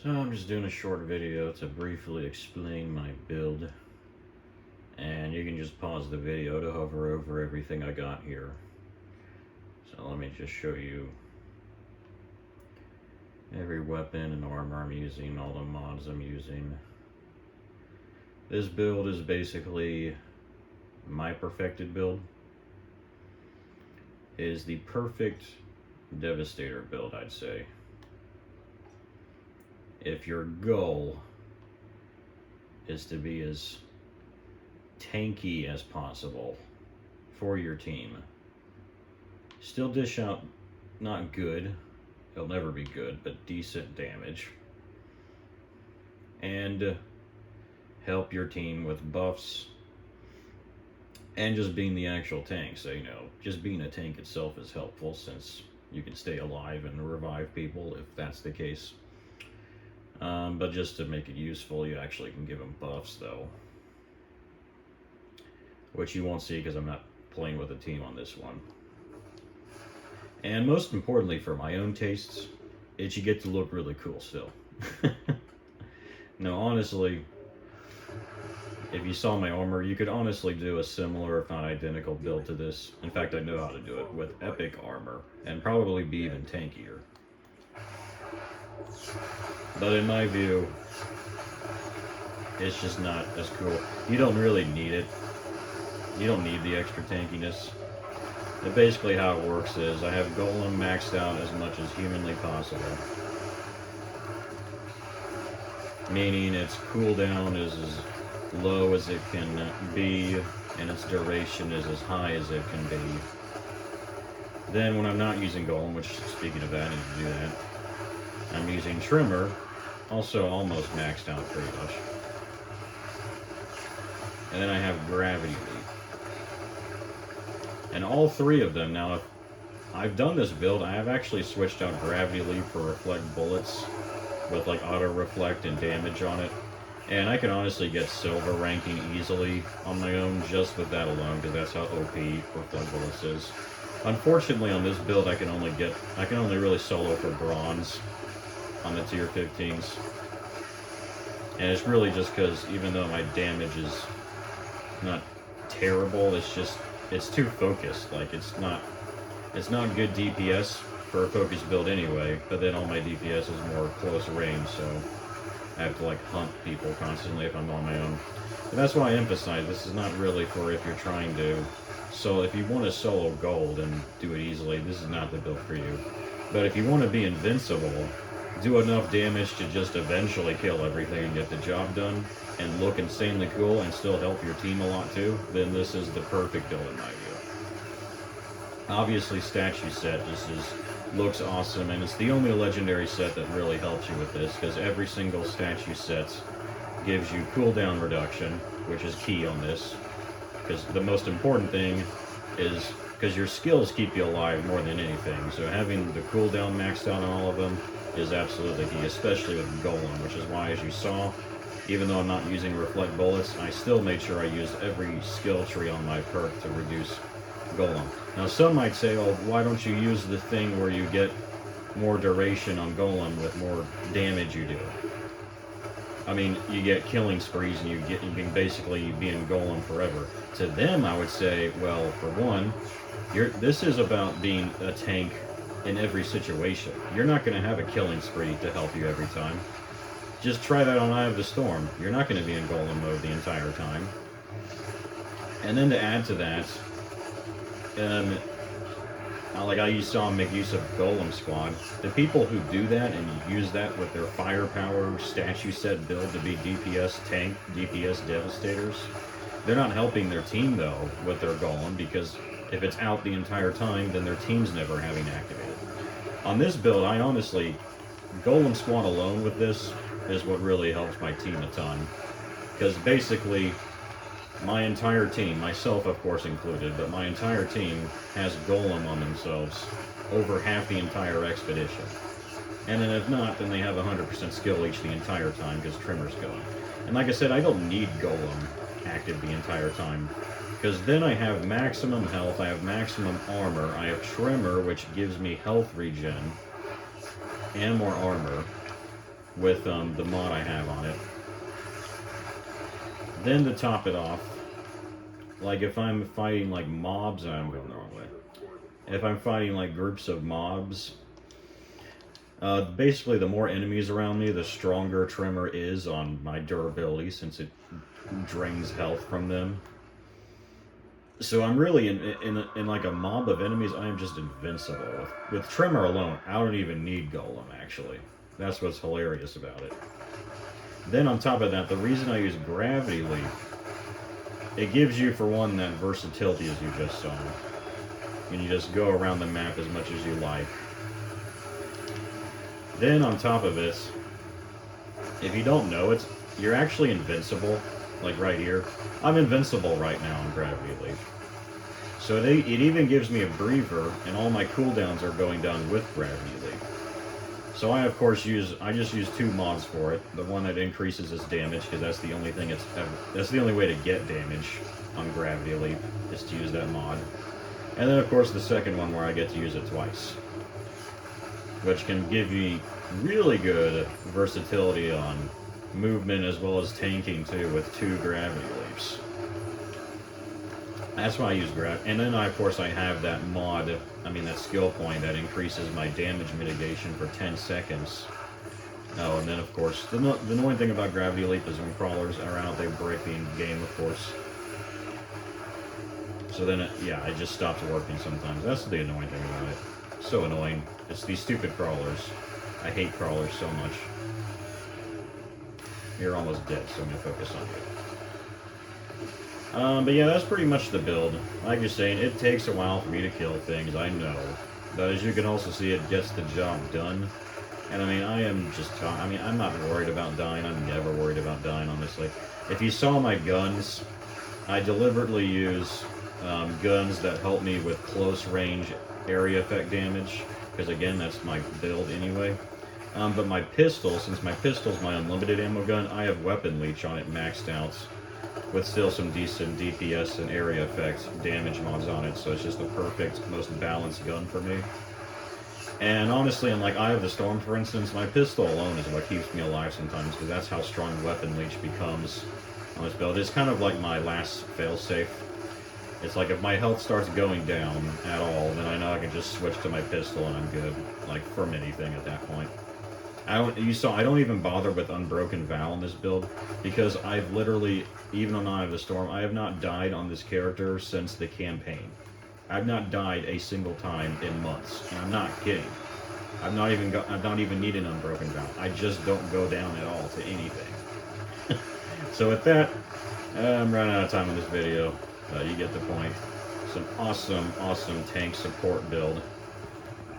So I'm just doing a short video to briefly explain my build, and you can just pause the video to hover over everything I got here. So let me just show you every weapon and armor I'm using, all the mods I'm using. This build is basically my perfected build. It is the perfect Devastator build, I'd say. If your goal is to be as tanky as possible for your team, still dish out not good, it'll never be good, but decent damage, and help your team with buffs, and just being the actual tank. So, you know, just being a tank itself is helpful since you can stay alive and revive people if that's the case. But just to make it useful, you actually can give them buffs, though, which you won't see because I'm not playing with a team on this one. And most importantly, for my own tastes, you get to look really cool still. No, honestly, if you saw my armor, you could honestly do a similar, if not identical, build to this. In fact, I know how to do it with epic armor, and probably be even tankier. But in my view, it's just not as cool. You don't really need it. You don't need the extra tankiness. But basically how it works is, I have Golem maxed out as much as humanly possible. Meaning its cooldown is as low as it can be, and its duration is as high as it can be. Then when I'm not using Golem, which, speaking of that, I need to do that, I'm using Trimmer, also almost maxed out pretty much. And then I have Gravity Leap. And all three of them, now if I've done this build, I have actually switched out Gravity Leap for Reflect Bullets with like auto reflect and damage on it. And I can honestly get silver ranking easily on my own just with that alone, because that's how OP Reflect Bullets is. Unfortunately on this build I can only really solo for bronze on the tier 15s. And it's really just because even though my damage is not terrible, it's too focused. Like it's not good DPS for a focused build anyway, but then all my DPS is more close range, so I have to like hunt people constantly if I'm on my own. And that's why I emphasize this is not really for if you're trying to. So if you want to solo gold and do it easily, this is not the build for you. But if you want to be invincible, do enough damage to just eventually kill everything and get the job done, and look insanely cool and still help your team a lot too, then this is the perfect build in my view. Obviously statue set looks awesome, and it's the only legendary set that really helps you with this, because every single statue set gives you cooldown reduction, which is key on this, because the most important thing is, because your skills keep you alive more than anything, so having the cooldown maxed out on all of them is absolutely key, especially with Golem, which is why, as you saw, even though I'm not using Reflect Bullets, I still made sure I used every skill tree on my perk to reduce Golem. Now some might say, oh, why don't you use the thing where you get more duration on Golem with more damage you do? I mean, you get killing sprees and you can basically be in Golem forever. To them, I would say, well, for one, this is about being a tank in every situation. You're not going to have a killing spree to help you every time. Just try that on Eye of the Storm. You're not going to be in Golem mode the entire time. And then to add to that, like I saw them make use of Golem Squad. The people who do that and use that with their firepower statue set build to be DPS tank, DPS Devastators, they're not helping their team though with their Golem, because if it's out the entire time, then their team's never having activated. On this build, I honestly, Golem Squad alone with this is what really helps my team a ton. Because basically, my entire team, myself of course included, but my entire team has Golem on themselves over half the entire expedition. And then if not, then they have 100% skill each the entire time because Trimmer's going. And like I said, I don't need Golem active the entire time, because then I have maximum health, I have maximum armor, I have Trimmer, which gives me health regen and more armor. with the mod I have on it. Then to top it off, like if I'm fighting like mobs, I'm going the wrong way. If I'm fighting like groups of mobs, basically the more enemies around me, the stronger Tremor is on my durability, since it drains health from them. So I'm really in like a mob of enemies, I am just invincible. With Tremor alone, I don't even need Golem, actually. That's what's hilarious about it. Then on top of that, the reason I use Gravity Leap, it gives you, for one, that versatility as you just saw. And you just go around the map as much as you like. Then on top of this, if you don't know it, you're actually invincible. Like right here. I'm invincible right now on Gravity Leap. So it even gives me a breather, and all my cooldowns are going down with Gravity Leap. So I of course just use 2 mods for it. The one that increases its damage, because that's the only thing that's the only way to get damage on Gravity Leap, is to use that mod. And then of course the second one where I get to use it twice, which can give me really good versatility on movement as well as tanking too, with 2 Gravity Leaps. That's why I use and then of course I have that mod, that skill point that increases my damage mitigation for 10 seconds. Oh, and then of course, the annoying thing about Gravity Leap is when crawlers are out, they break the game, of course. So then, yeah, it just stops working sometimes. That's the annoying thing about it. So annoying. It's these stupid crawlers. I hate crawlers so much. You're almost dead, so I'm going to focus on you. But yeah, that's pretty much the build. Like you're saying, it takes a while for me to kill things, I know. But as you can also see, it gets the job done. And I'm not worried about dying. I'm never worried about dying, honestly. If you saw my guns, I deliberately use guns that help me with close range area effect damage. Because again, that's my build anyway. But my pistol, since my pistol's my unlimited ammo gun, I have weapon leech on it maxed out, with still some decent DPS and area effect damage mods on it, so it's just the perfect, most balanced gun for me. And honestly, in like Eye of the Storm, for instance, my pistol alone is what keeps me alive sometimes, because that's how strong weapon leech becomes on this build. It's kind of like my last failsafe. It's like if my health starts going down at all, then I know I can just switch to my pistol and I'm good, like from anything at that point. I don't even bother with Unbroken Vow in this build, because I've literally, even on Eye of the Storm, I have not died on this character since the campaign. I've not died a single time in months, and I'm not kidding. I've not even needed Unbroken Vow. I just don't go down at all to anything. So with that, I'm running out of time on this video. You get the point. Some awesome tank support build.